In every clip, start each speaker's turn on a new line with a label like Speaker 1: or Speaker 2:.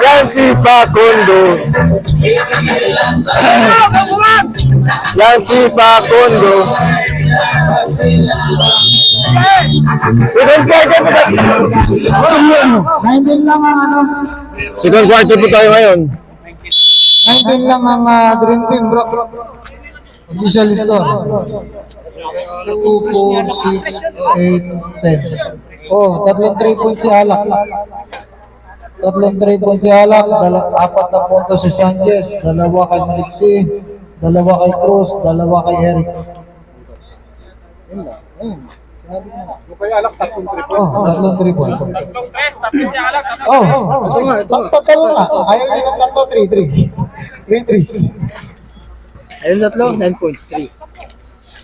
Speaker 1: Yan si Facundo. Yan si Facundo. Second quarter po tayo.
Speaker 2: 19 lang ang ano.
Speaker 1: Second quarter po tayo ngayon.
Speaker 2: 19 lang ang Dream Team, bro. Official score. 2, 4, 6, 8, 10. Oh, tatlong 3 points si Alak. Tatlong 3 points si Alak. 4 na punto si Sanchez. 2 kay Maliksi. 2 kay Cruz. 2 kay Eric. Oh, tatlong 3 points. Oh, ito nga. Tatlo nga. Ayaw niya ng tatlo, 3-3. 3-3.
Speaker 3: Ayun tatlo, 9 points, 3.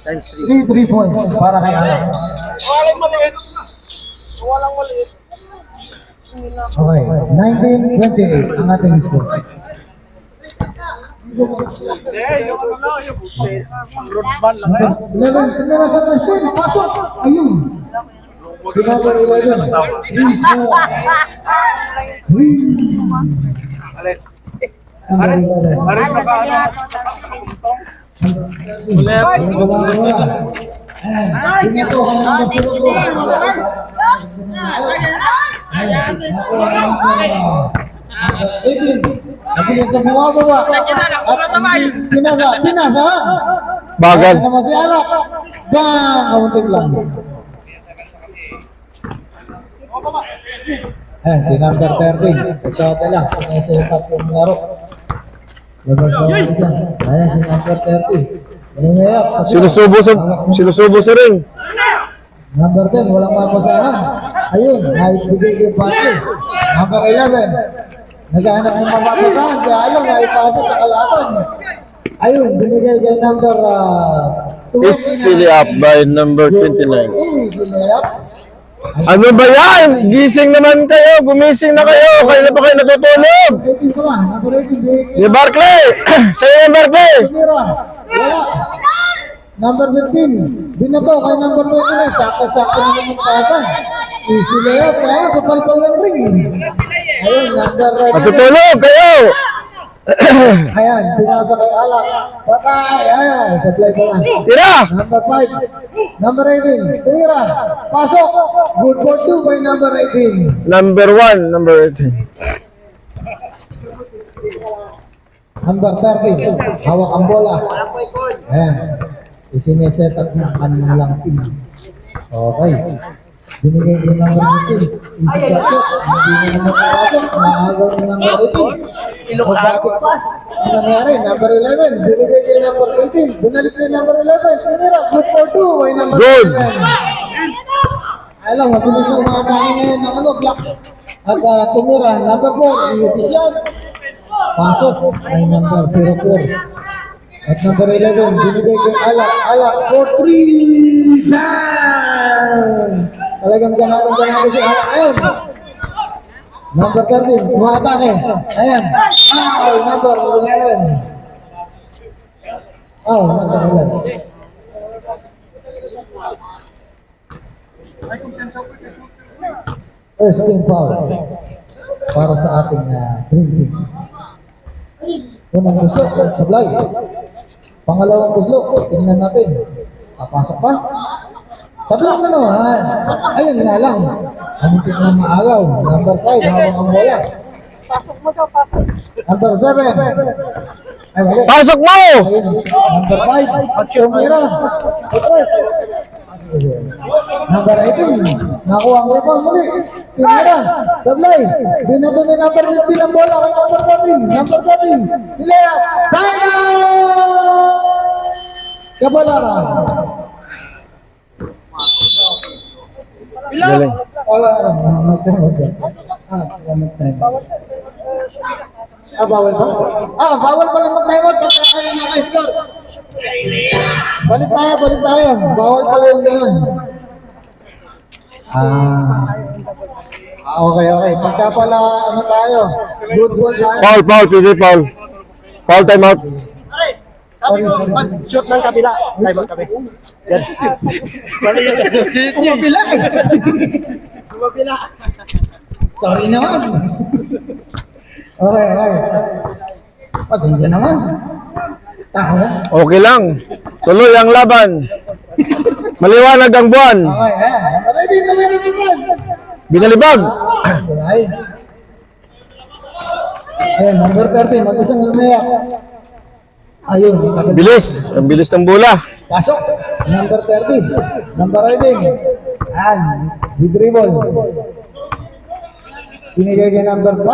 Speaker 3: Times 3.
Speaker 2: 3 points para kay Alak. Okay, 19-28 ang ating score. Level, tingnan sa touchdown, pasok! Ayun! Number 11. Nabilis na bumababa. Pinasa.
Speaker 1: Bagal.
Speaker 2: Naman si Alak. Bang! Kamuntik lang. Si number 13. Pagkata lang. Sa tatlong laro. Labas na ako dyan. Ayan, si number 30. Mayap.
Speaker 1: Sinusubo sa ring.
Speaker 2: Number 10, walang mapasahan. Ayun, naibigay kay Pati. Number 11. Naghahanap ng mapapasahan. Kaya alam, naipasa sa kalaban. Ayun, binigay kay number
Speaker 1: Easily up by number 29.
Speaker 2: Easily up.
Speaker 1: Ano ba yan? Gising naman kayo. Gumising na kayo. Kailan pa kayo natutulog?
Speaker 2: 18 pa lang. Number 18.
Speaker 1: Ni Barclay. Sa'yo yung Barclay.
Speaker 2: Tumira. Wala. Number 15. Binato kay number 29. Sakto-sakto naman yung pasan. Easy layup. Kaya sa palpal ng ring. Ayun, number 9.
Speaker 1: Natutulog kayo.
Speaker 2: Ayan, pinasa kay Alak. Patay. Ayan, supply ko lang.
Speaker 1: Tira.
Speaker 2: Number 5. Number 18. Tumira. Pasok. Good for 2 by number 18.
Speaker 1: Number 1, number 18.
Speaker 2: Number 30. Hawak ang bola. Ayan. Isineset up ng kanilang team. Okay. Binigay din number 15. Easy jacket. Hindi na naman kapasok. Naagaw ni number 18. Mag-back pass. Ang nangyari, number 11. Binigay kay number 18. Binalik ni number 11. Tumira. Good for 2 by number
Speaker 1: Good.
Speaker 2: 11. Alam, mabilis ang mga atake ngayon ng block. At tumira. Number 4. Easy shot. Pasok ay number 04. At number 11, binigay kay Alak for 3. Bang! Talagang ganaan si Alak ngayon. Number 13, umatake. Ayan. Number 11. Number 11. First team foul para sa ating dream team. Unang guslo, sablay. Pangalawang guslo, tingnan natin. Papasok pa? Sablay na naman. Ayun nga lang. Anong tingnan maagaw? Number 5, hawak ang bola.
Speaker 3: Pasok mo daw, pasok.
Speaker 2: Number 7. Ay, mali.
Speaker 1: Pasok mo!
Speaker 2: Ayun. Number 5, tumira. Atras. Number 18. Nakuha ang rebound muli. Tinira. Sablay. Binato ni number 15 ang bola kay number 14. Number 14. Nilea. Tayo! Kabalaran.
Speaker 1: Galing.
Speaker 2: Wala na. Mag-time. Sila mag-time. Bawal ba? Bawal pala mag-time out pagka kayo naka-score. Balik tayo. Bawal pala yung gano'n. Okay. Pagka pala, tayo? Good goal tayo.
Speaker 1: Foul, pwede foul. Foul, time out.
Speaker 2: Sorry.
Speaker 3: Shoot ng kabila. Time out kami. Yan. Kabila eh.
Speaker 2: Sorry naman. Okay, okay. Pasensya naman. Tao na.
Speaker 1: Okay lang. Tuloy ang laban. Maliwanag ang buwan.
Speaker 2: Okay, ready sa meron ng class.
Speaker 1: Binalibag.
Speaker 2: Okay. Ayan, number 30, mag-isang lumayak. Ayun,
Speaker 1: Bilis. Ang bilis ng bola.
Speaker 2: pasok. Number 30, number riding. And, with dribble. Binigay kay number 5.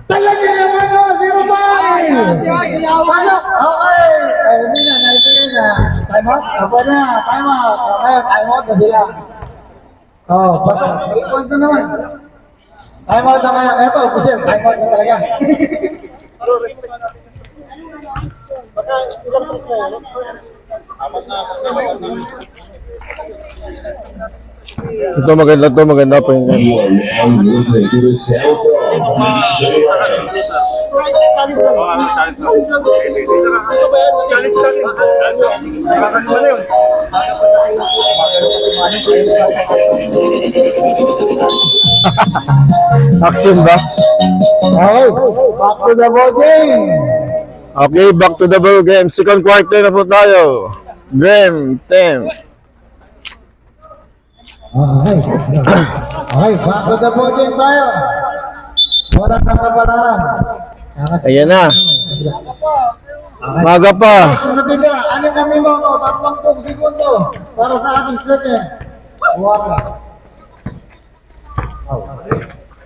Speaker 2: Talaga naman o, 0-5! Pasok! Okay! Ay, hindi na, naibigay na. Time out? Ako na, time out. Okay, time out na sila. Oh, pasok. 3 points na naman. Time out na kayo. Eto, official, time out na talaga.
Speaker 1: Ito maganda po yung game.
Speaker 4: You are now listening to the sound song of DJ Lance.
Speaker 1: Action ba?
Speaker 2: Okay, back to the ball game.
Speaker 1: Okay, back to the ball game. Second quarter na po tayo. Game 10.
Speaker 2: Okay. Okay, back to the ball game tayo. Wala na kapataran.
Speaker 1: Ayan na. Maga pa.
Speaker 2: Sunod din na, 6 na minuto, 30 segundo para sa ating second. Wala.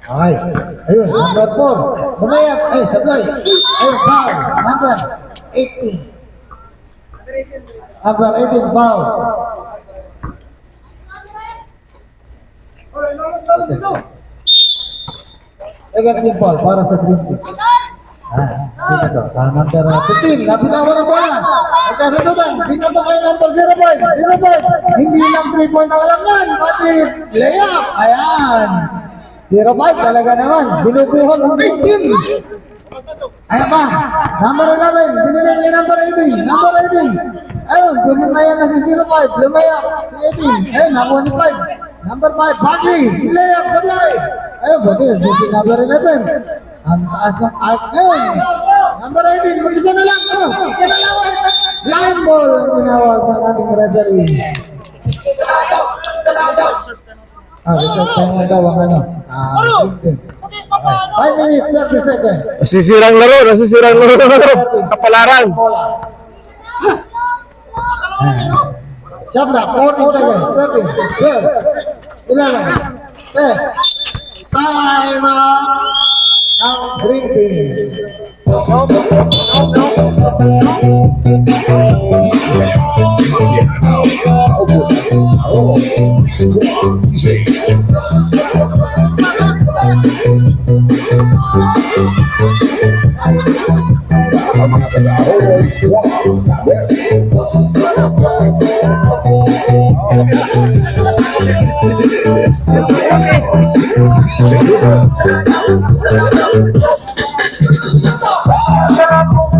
Speaker 2: Okay. Ayun, number 4. Bumayap. Ay, sablay. Ayun, foul. Number 18. Number 18, foul. Second team foul para sa Dream Team. Sino to? Number 15. Nabitawan ang bola. Nagkasundutan. Dito kay number 05. 05. Hindi lang 3 point ang alam yan. Pati layup. Ayan. 05 talaga naman. Binubuhan ang big team. Ayan pa. Number 11. Binigay kay number 18. Number 18. Ayun. Binigay na si 05. Lumayak. Si 18. Ayun. Nakuha ni 5. Number 5. Barkley. Layup. Sablay. Ayun. Pati. Si number 11. Ang taas ng arc ngayon. Number 18, mag-isa na lang. Kinalawag. Line ball ang tinawag ng ating referee. Reset time mo daw ang ano. 5 minutes, 30 seconds.
Speaker 1: Nasisirang laro. Kapalaran.
Speaker 2: Shot clock, 14 seconds. 30, 12, 11, 10. Time out. Ang Green Team.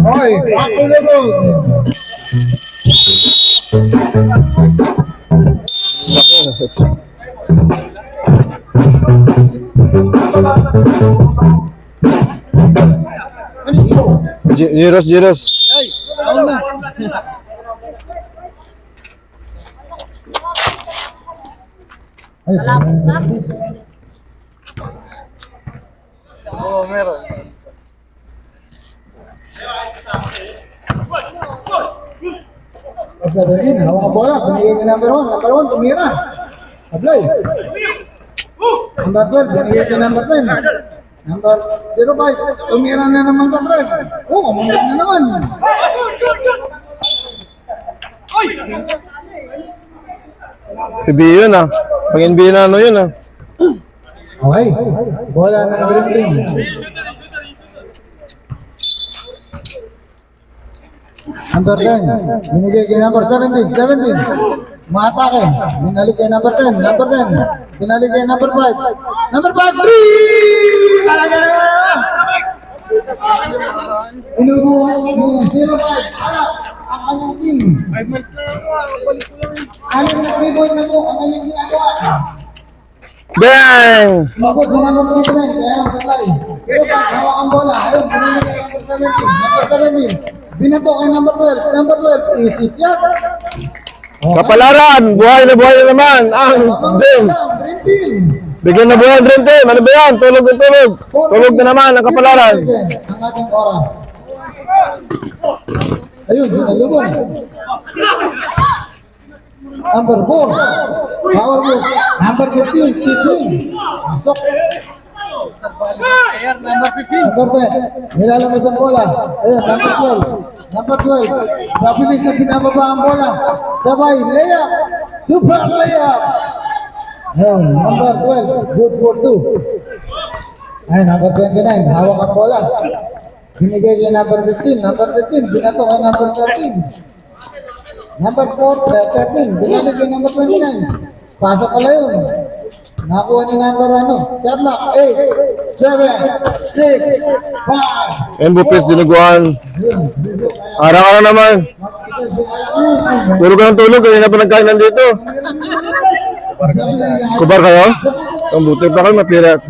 Speaker 2: Hoy, ako na mo.
Speaker 1: Jiros.
Speaker 2: Ay, ako na. Ay,
Speaker 3: Oo, meron.
Speaker 2: Pagkabarin, hawak ang bola, tumigay ka number 1. Number 1, tumira. Ablay. Number 12, tumigay ka number 10. Number 05, tumira na naman sa 3. Oo, umunod na naman.
Speaker 1: PB yun ah. Pag NBA na ano yun ah.
Speaker 2: Okay, bola ng Green Team. Number 10, binigay kay number 17. Umatake, binalik kay number 10. Number 10, binalik kay number 5. Number 5, 3! Talaga naman! Inubuhan mo, 0-5. Alak, ang kanyang team. 5 months na ako, balik ko lang. 6 na 3 point na po, ang kanyang ginagawa.
Speaker 1: Bang!
Speaker 2: Mabot sa number 29, kaya lang saklay. Pero pag hawak ang bola, ayun, binamigay number 17. Binato kay number 12. Number 12, isis yan.
Speaker 1: Kapalaran! Buhay na naman ang James.
Speaker 2: Green team.
Speaker 1: Bigyan na buhay ang Dream Team. Ano ba yan? Tulog na tulog. Tulog na naman ang kapalaran.
Speaker 2: Ang ating oras. Ayun, sinalubong. Number 4, power move. Number 15, Titlin. Pasok. Number 10, nilalabas ang bola. Ayun, number 12. Number 12, mabilis na pinababa ang bola. Sabay, layup. Super layup. Ayun, number 12, good for 2. Ayun, number 29, hawak ang bola. Binigay kay number 15. Number 15, binato kay number 13. Number 13, binalik kay number 29. Pasok pala yun. Nakuha ni number Sherlock, 8, 7, 6, 5.
Speaker 1: Embupis dinuguan. Araw-araw naman. Tulog ka ng tulog. Kaya na pa nagkain nandito. Kubar kayo? Ang buti pa kayo mapirat.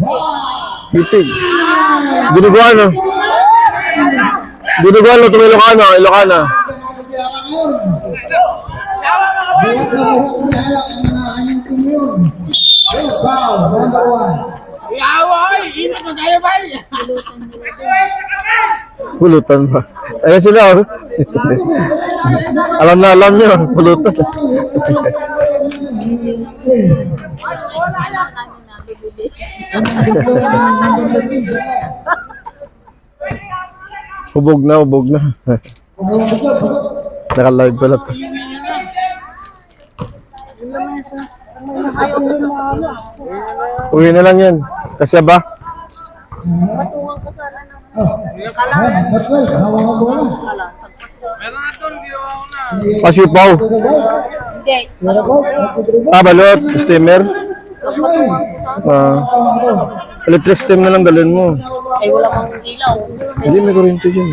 Speaker 1: Kisig. Dinuguan, no? Dinuguan, no? Itong Ilocano. Ilocana.
Speaker 2: Number 1.
Speaker 1: Pulutan pa. Ayan sila, oh. Alam na alam nyo. Pulutan. Hubog na, hubog na. Naka-live pala to. Uwi na lang yan. Kasi ba?
Speaker 2: Number 12, hawak ang bola.
Speaker 1: Pasipaw.
Speaker 3: Hindi.
Speaker 1: Balot. Steamer. Electric steam na lang dalhin mo.
Speaker 3: Ay, wala kang ilaw.
Speaker 1: Hindi, may kuryente dyan.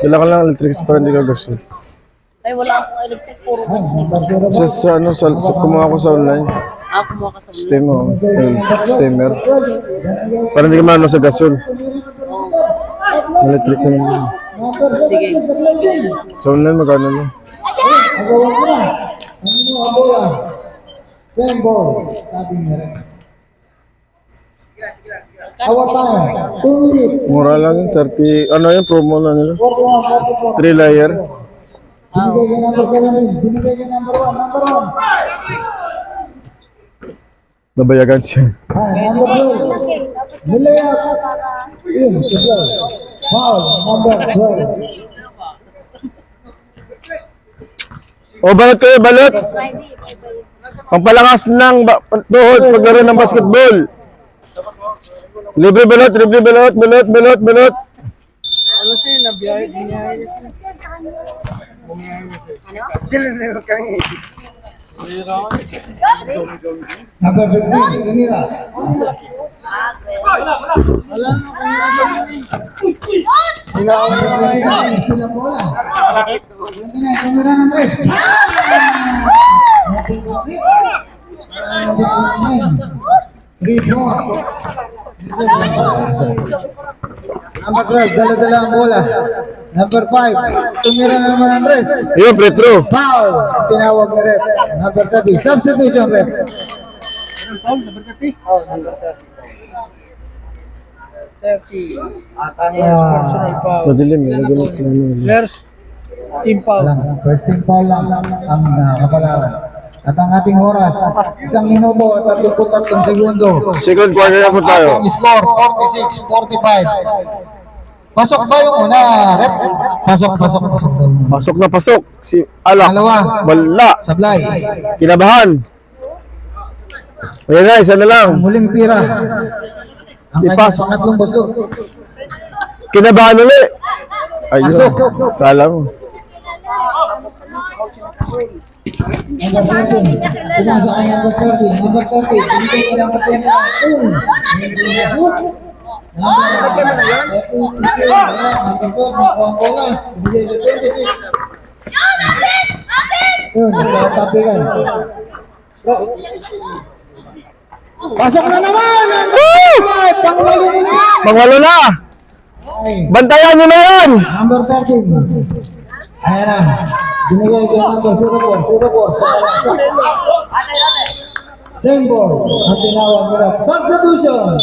Speaker 1: Dala ka lang electric para hindi ka gasol.
Speaker 3: Ay, wala akong electric. Puro.
Speaker 1: Sa kumuha ko sa online.
Speaker 3: Kumuha ka sa
Speaker 1: Steam, oh. Steamer. Para hindi ka maano sa gasol. Electric na naman.
Speaker 3: Sige.
Speaker 1: Sa online, magkano na?
Speaker 2: Agawa ko na. Ano ang bola? Same ball. Sabi niya rin. Hawak tayo. 2 minutes.
Speaker 1: Mura lang yung 30. Ano yung promo na nila? 3 layer.
Speaker 2: Binigay kay number 7. Binigay kay number 1. Number 1.
Speaker 1: Nabayagan siya.
Speaker 2: Number 12. Nilayap. In. Foul. Number 12.
Speaker 1: O, balot kayo, balot! Ang palakas ng tuhod paglaro ng basketball. Libre balot, balot.
Speaker 3: Ano siya, nabiyahe niya.
Speaker 2: Number 15. Tinira. Sila bola. Tinira ng 3. Number 12, dala-dala ang bola. Number 5, tumira na naman ang Andres.
Speaker 1: Yun, free throw.
Speaker 2: Foul, tinawag na ref. Number 30, substitution ref.
Speaker 3: Number 30. 30.
Speaker 2: Personal
Speaker 3: foul.
Speaker 1: Madilim, nagulat na naman.
Speaker 3: Players, team foul.
Speaker 2: First team foul lang ang kapalaran. At ang ating oras, 1 minuto at 33 segundo.
Speaker 1: Second quarter na po tayo.
Speaker 2: Ating score, 46-45. Pasok ba yung una, rep? Pasok daw.
Speaker 1: Pasok na pasok. Si Alak.
Speaker 2: Dalawa.
Speaker 1: Wala.
Speaker 2: Sablay.
Speaker 1: Kinabahan. Ayan na, isa na lang.
Speaker 2: Ang huling tira. Ang kanyang
Speaker 1: Ipasok.
Speaker 2: pangatlong basto.
Speaker 1: Kinabahan ulit. Ayun.
Speaker 2: Pasok.
Speaker 1: Kala mo.
Speaker 2: Number 13. Pinasa kay number 30. Number 30. Pinigay kay number 10. Number 4. Nakuha bola. Pinigay kay 26. Yun, nagkatapigan. Pasok na naman! Pangwalo na!
Speaker 1: Pangwalo na. Bantayan nyo na yan.
Speaker 2: Number 13. Ayan na. Binigay kay number 04. 04. Same ball. Ang tinawag nila. Substitution.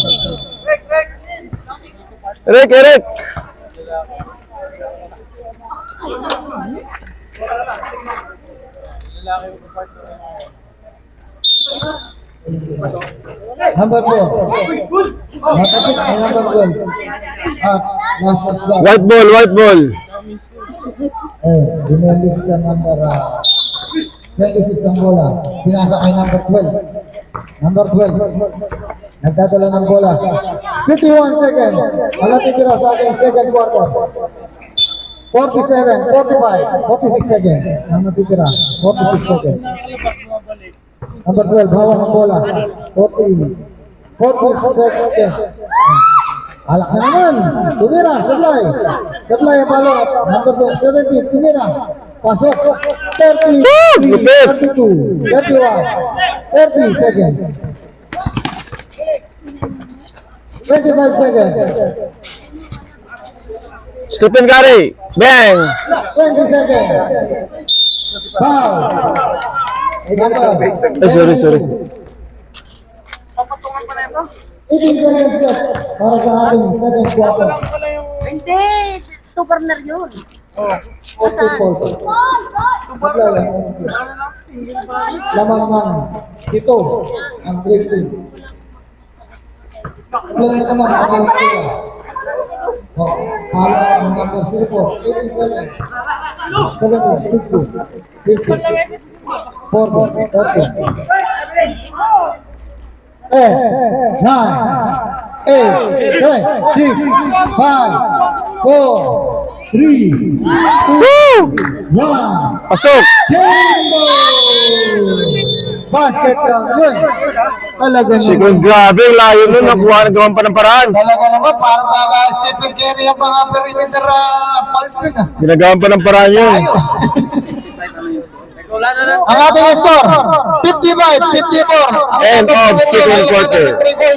Speaker 1: Eric.
Speaker 2: Number 4. Nakapit ay number 12. At last of that.
Speaker 1: White ball.
Speaker 2: Binalik sa number 26 ang bola. Pinasa kay number 12. Number 12. Nagdadala ng bola. 51 seconds. Ang natitira sa ating second quarter. 47, 45, 46 seconds. Ang natitira. 46 seconds. Number 12, hawak ang bola. 40 seconds. Alak na naman. Tumira, sablay. Sablay ang balot. Number 17, tumira. Pasok. 30, 32, 31, 30 seconds. 25 seconds.
Speaker 1: Stephen Curry. Bang.
Speaker 2: 20 seconds. Foul.
Speaker 1: Sorry.
Speaker 2: 18 seconds set para sa ating second quarter.
Speaker 5: Hindi, two-burner yun.
Speaker 2: Lamang ng ito ang drifting. Lamang naman ang drifting. Hala ang number 04. 18 seconds. 70, 60, 50, 40, 30. 9, 8, 7, 6, 5, 4, 3, 2, 1.
Speaker 1: Pasok.
Speaker 2: Basket lang yun. Talaga
Speaker 1: Siguro grabe, layo nun. Nakuha ng pa ng paraan.
Speaker 2: Talaga naman, parang baka Stephen Curry ang mga perimeter pulse nun ah.
Speaker 1: Ginagawan pa ng paraan yun.
Speaker 2: Ang ating score, 55-54.
Speaker 1: End of second quarter.